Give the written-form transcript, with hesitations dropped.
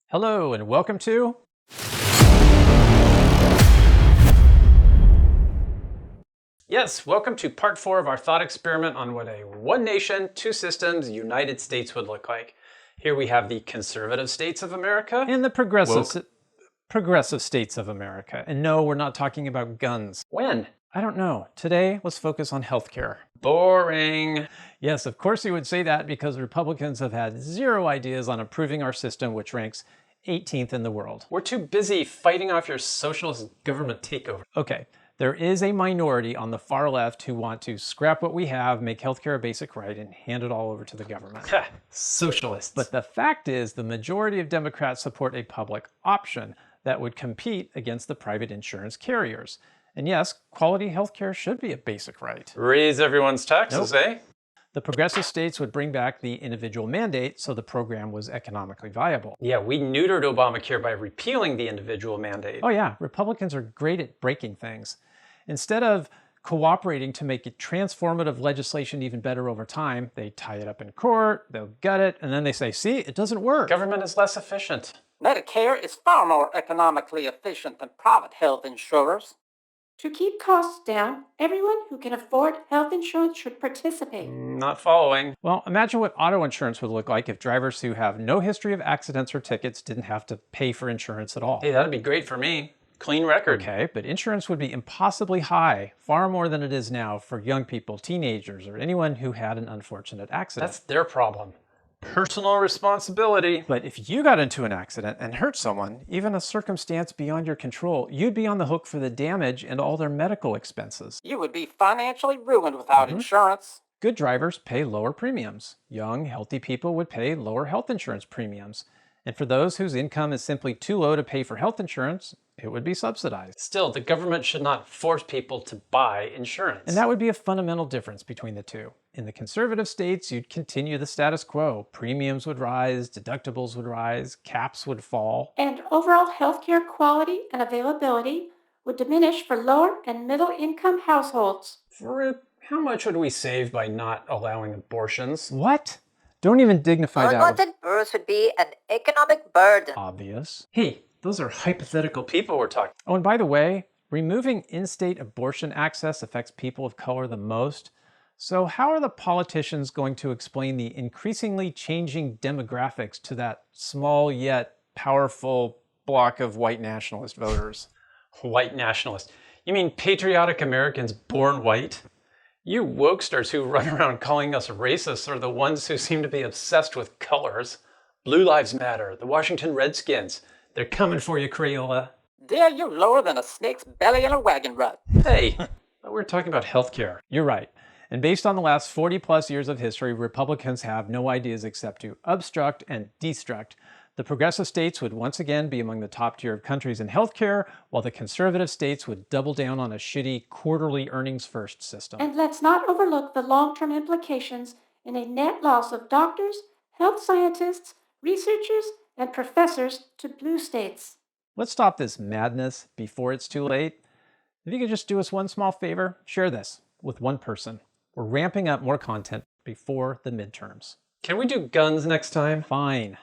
Hello and welcome to... Yes, welcome to part 4 of our thought experiment on what a one nation, two systems, United States would look like. Here we have the conservative states of America and the progressive states of America. And no, we're not talking about guns. When? I don't know. Today, let's focus on healthcare. Boring. Yes, of course you would say that because Republicans have had zero ideas on improving our system, which ranks 18th in the world. We're too busy fighting off your socialist government takeover. Okay, there is a minority on the far left who want to scrap what we have, make healthcare a basic right, and hand it all over to the government. Socialists. But the fact is, the majority of Democrats support a public option that would compete against the private insurance carriers. And yes, quality healthcare should be a basic right. Raise everyone's taxes, eh? The progressive states would bring back the individual mandate so the program was economically viable. Yeah, we neutered Obamacare by repealing the individual mandate. Oh yeah, Republicans are great at breaking things. Instead of cooperating to make it transformative legislation even better over time, they tie it up in court, they'll gut it, and then they say, see, it doesn't work. Government is less efficient. Medicare is far more economically efficient than private health insurers. To keep costs down, everyone who can afford health insurance should participate. Not following. Well, imagine what auto insurance would look like if drivers who have no history of accidents or tickets didn't have to pay for insurance at all. Hey, that'd be great for me. Clean record. Okay, but insurance would be impossibly high, far more than it is now for young people, teenagers, or anyone who had an unfortunate accident. That's their problem. Personal responsibility. But if you got into an accident and hurt someone, even a circumstance beyond your control, you'd be on the hook for the damage and all their medical expenses. You would be financially ruined without insurance. Good drivers pay lower premiums. Young, healthy people would pay lower health insurance premiums. And for those whose income is simply too low to pay for health insurance, it would be subsidized. Still, the government should not force people to buy insurance. And that would be a fundamental difference between the two. In the conservative states, you'd continue the status quo. Premiums would rise, deductibles would rise, caps would fall. And overall healthcare quality and availability would diminish for lower and middle income households. How much would we save by not allowing abortions? What? Don't even dignify that. Unwanted births would be an economic burden. Obvious. Hey, those are hypothetical people we're talking. Oh, and by the way, removing in-state abortion access affects people of color the most. So how are the politicians going to explain the increasingly changing demographics to that small yet powerful block of white nationalist voters? White nationalists? You mean patriotic Americans born white? You wokesters who run around calling us racists are the ones who seem to be obsessed with colors. Blue Lives Matter, the Washington Redskins. They're coming for you, Crayola. Dare you lower than a snake's belly in a wagon rut. Hey, we're talking about healthcare. You're right. And based on the last 40 plus years of history, Republicans have no ideas except to obstruct and destruct. The progressive states would once again be among the top tier of countries in healthcare, while the conservative states would double down on a shitty quarterly earnings first system. And let's not overlook the long-term implications in a net loss of doctors, health scientists, researchers, and professors to blue states. Let's stop this madness before it's too late. If you could just do us one small favor, share this with one person. We're ramping up more content before the midterms. Can we do guns next time? Fine.